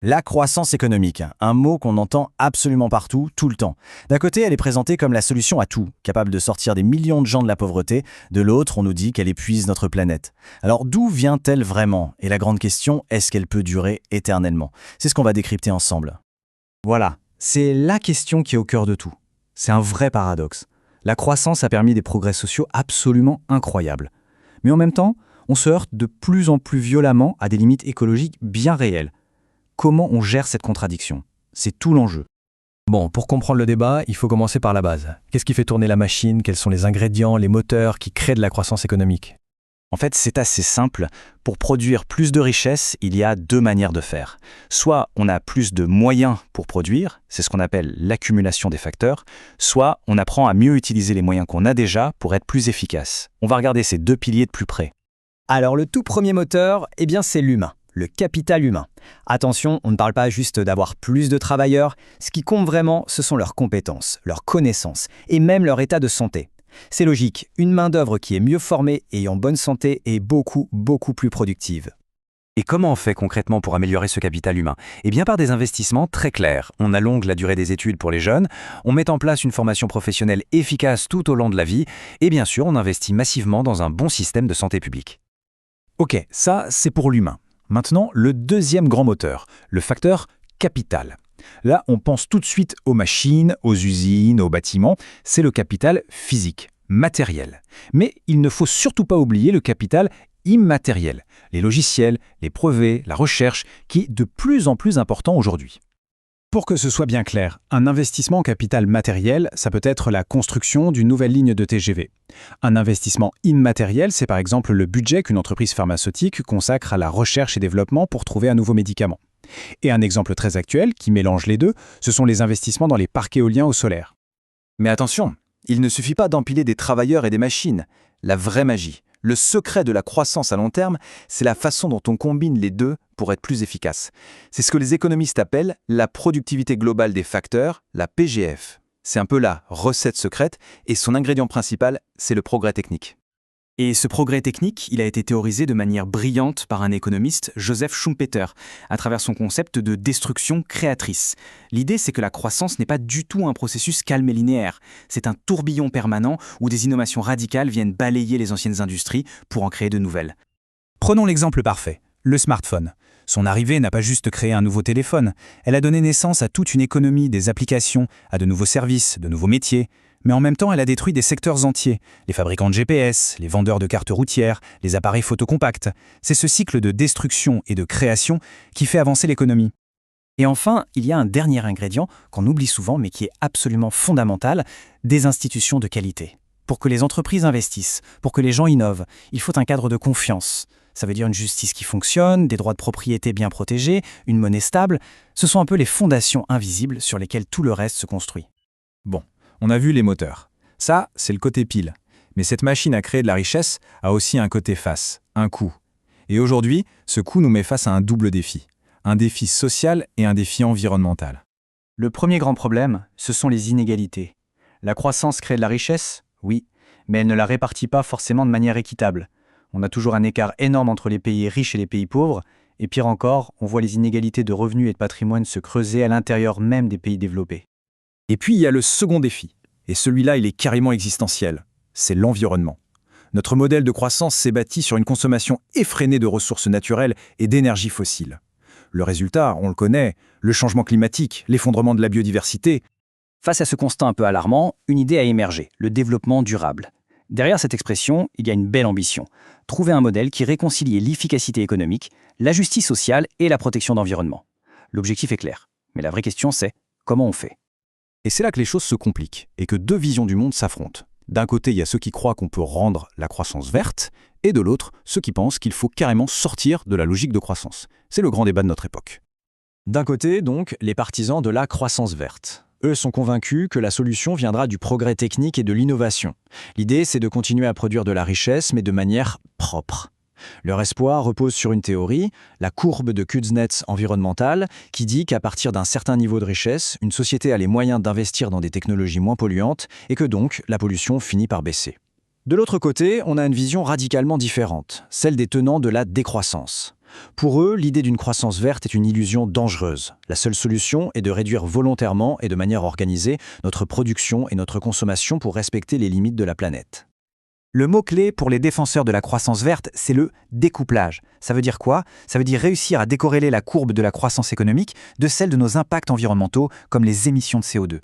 La croissance économique, un mot qu'on entend absolument partout, tout le temps. D'un côté, elle est présentée comme la solution à tout, capable de sortir des millions de gens de la pauvreté. De l'autre, on nous dit qu'elle épuise notre planète. Alors d'où vient-elle vraiment? Et la grande question, est-ce qu'elle peut durer éternellement? C'est ce qu'on va décrypter ensemble. Voilà, c'est la question qui est au cœur de tout. C'est un vrai paradoxe. La croissance a permis des progrès sociaux absolument incroyables. Mais en même temps, on se heurte de plus en plus violemment à des limites écologiques bien réelles. Comment on gère cette contradiction? C'est tout l'enjeu. Bon, pour comprendre le débat, il faut commencer par la base. Qu'est-ce qui fait tourner la machine? Quels sont les ingrédients, les moteurs qui créent de la croissance économique? En fait, c'est assez simple. Pour produire plus de richesses, il y a deux manières de faire. Soit on a plus de moyens pour produire, c'est ce qu'on appelle l'accumulation des facteurs, soit on apprend à mieux utiliser les moyens qu'on a déjà pour être plus efficace. On va regarder ces deux piliers de plus près. Alors le tout premier moteur, c'est l'humain, le capital humain. Attention, on ne parle pas juste d'avoir plus de travailleurs, ce qui compte vraiment, ce sont leurs compétences, leurs connaissances et même leur état de santé. C'est logique, une main-d'œuvre qui est mieux formée et en bonne santé est beaucoup plus productive. Et comment on fait concrètement pour améliorer ce capital humain? Eh bien par des investissements très clairs. On allonge la durée des études pour les jeunes, on met en place une formation professionnelle efficace tout au long de la vie, et bien sûr on investit massivement dans un bon système de santé publique. Ok, ça c'est pour l'humain. Maintenant, le deuxième grand moteur, le facteur capital. Là, on pense tout de suite aux machines, aux usines, aux bâtiments. C'est le capital physique, matériel. Mais il ne faut surtout pas oublier le capital immatériel, les logiciels, les brevets, la recherche, qui est de plus en plus important aujourd'hui. Pour que ce soit bien clair, un investissement en capital matériel, ça peut être la construction d'une nouvelle ligne de TGV. Un investissement immatériel, c'est par exemple le budget qu'une entreprise pharmaceutique consacre à la recherche et développement pour trouver un nouveau médicament. Et un exemple très actuel, qui mélange les deux, ce sont les investissements dans les parcs éoliens au solaire. Mais attention, il ne suffit pas d'empiler des travailleurs et des machines. La vraie magie, le secret de la croissance à long terme, c'est la façon dont on combine les deux pour être plus efficace. C'est ce que les économistes appellent la productivité globale des facteurs, la PGF. C'est un peu la recette secrète et son ingrédient principal, c'est le progrès technique. Et ce progrès technique, il a été théorisé de manière brillante par un économiste, Joseph Schumpeter, à travers son concept de destruction créatrice. L'idée, c'est que la croissance n'est pas du tout un processus calme et linéaire. C'est un tourbillon permanent où des innovations radicales viennent balayer les anciennes industries pour en créer de nouvelles. Prenons l'exemple parfait, le smartphone. Son arrivée n'a pas juste créé un nouveau téléphone, elle a donné naissance à toute une économie, des applications, à de nouveaux services, de nouveaux métiers. Mais en même temps, elle a détruit des secteurs entiers, les fabricants de GPS, les vendeurs de cartes routières, les appareils photocompacts. C'est ce cycle de destruction et de création qui fait avancer l'économie. Et enfin, il y a un dernier ingrédient qu'on oublie souvent mais qui est absolument fondamental, des institutions de qualité. Pour que les entreprises investissent, pour que les gens innovent, il faut un cadre de confiance. Ça veut dire une justice qui fonctionne, des droits de propriété bien protégés, une monnaie stable. Ce sont un peu les fondations invisibles sur lesquelles tout le reste se construit. Bon, on a vu les moteurs. Ça, c'est le côté pile. Mais cette machine à créer de la richesse a aussi un côté face, un coût. Et aujourd'hui, ce coût nous met face à un double défi. Un défi social et un défi environnemental. Le premier grand problème, ce sont les inégalités. La croissance crée de la richesse, oui, mais elle ne la répartit pas forcément de manière équitable. On a toujours un écart énorme entre les pays riches et les pays pauvres, et pire encore, on voit les inégalités de revenus et de patrimoine se creuser à l'intérieur même des pays développés. Et puis il y a le second défi, et celui-là il est carrément existentiel, c'est l'environnement. Notre modèle de croissance s'est bâti sur une consommation effrénée de ressources naturelles et d'énergie fossile. Le résultat, on le connaît, le changement climatique, l'effondrement de la biodiversité. Face à ce constat un peu alarmant, une idée a émergé, le développement durable. Derrière cette expression, il y a une belle ambition. Trouver un modèle qui réconcilie l'efficacité économique, la justice sociale et la protection d'environnement. L'objectif est clair, mais la vraie question c'est comment on fait? Et c'est là que les choses se compliquent et que deux visions du monde s'affrontent. D'un côté, il y a ceux qui croient qu'on peut rendre la croissance verte, et de l'autre, ceux qui pensent qu'il faut carrément sortir de la logique de croissance. C'est le grand débat de notre époque. D'un côté, donc, les partisans de la croissance verte. Eux sont convaincus que la solution viendra du progrès technique et de l'innovation. L'idée, c'est de continuer à produire de la richesse, mais de manière propre. Leur espoir repose sur une théorie, la courbe de Kuznets environnementale, qui dit qu'à partir d'un certain niveau de richesse, une société a les moyens d'investir dans des technologies moins polluantes et que donc la pollution finit par baisser. De l'autre côté, on a une vision radicalement différente, celle des tenants de la décroissance. Pour eux, l'idée d'une croissance verte est une illusion dangereuse. La seule solution est de réduire volontairement et de manière organisée notre production et notre consommation pour respecter les limites de la planète. Le mot-clé pour les défenseurs de la croissance verte, c'est le découplage. Ça veut dire quoi? Ça veut dire réussir à décorréler la courbe de la croissance économique de celle de nos impacts environnementaux, comme les émissions de CO2.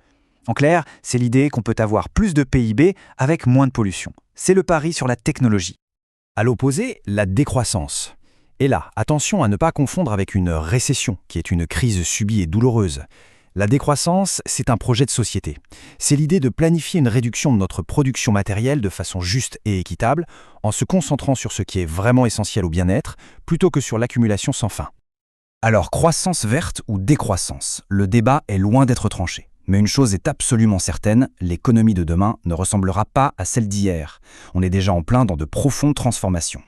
En clair, c'est l'idée qu'on peut avoir plus de PIB avec moins de pollution. C'est le pari sur la technologie. À l'opposé, la décroissance. Et là, attention à ne pas confondre avec une récession, qui est une crise subie et douloureuse. La décroissance, c'est un projet de société. C'est l'idée de planifier une réduction de notre production matérielle de façon juste et équitable, en se concentrant sur ce qui est vraiment essentiel au bien-être, plutôt que sur l'accumulation sans fin. Alors, croissance verte ou décroissance, le débat est loin d'être tranché. Mais une chose est absolument certaine, l'économie de demain ne ressemblera pas à celle d'hier. On est déjà en plein dans de profondes transformations.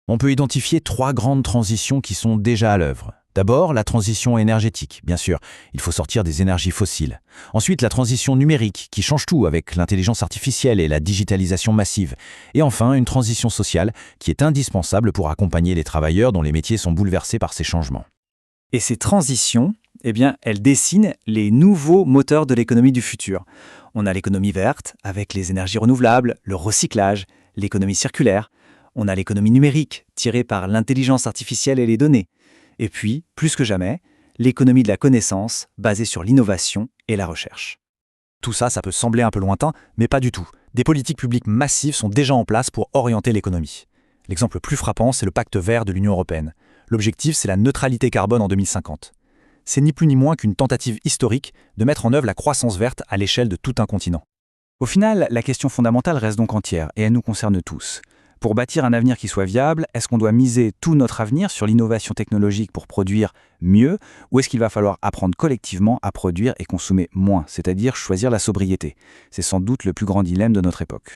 On peut identifier 3 grandes transitions qui sont déjà à l'œuvre. D'abord, la transition énergétique, bien sûr, il faut sortir des énergies fossiles. Ensuite, la transition numérique, qui change tout avec l'intelligence artificielle et la digitalisation massive. Et enfin, une transition sociale, qui est indispensable pour accompagner les travailleurs dont les métiers sont bouleversés par ces changements. Et ces transitions, elles dessinent les nouveaux moteurs de l'économie du futur. On a l'économie verte, avec les énergies renouvelables, le recyclage, l'économie circulaire. On a l'économie numérique, tirée par l'intelligence artificielle et les données. Et puis, plus que jamais, l'économie de la connaissance, basée sur l'innovation et la recherche. Tout ça, ça peut sembler un peu lointain, mais pas du tout. Des politiques publiques massives sont déjà en place pour orienter l'économie. L'exemple le plus frappant, c'est le pacte vert de l'Union européenne. L'objectif, c'est la neutralité carbone en 2050. C'est ni plus ni moins qu'une tentative historique de mettre en œuvre la croissance verte à l'échelle de tout un continent. Au final, la question fondamentale reste donc entière, et elle nous concerne tous. Pour bâtir un avenir qui soit viable, est-ce qu'on doit miser tout notre avenir sur l'innovation technologique pour produire mieux, ou est-ce qu'il va falloir apprendre collectivement à produire et consommer moins, c'est-à-dire choisir la sobriété? C'est sans doute le plus grand dilemme de notre époque.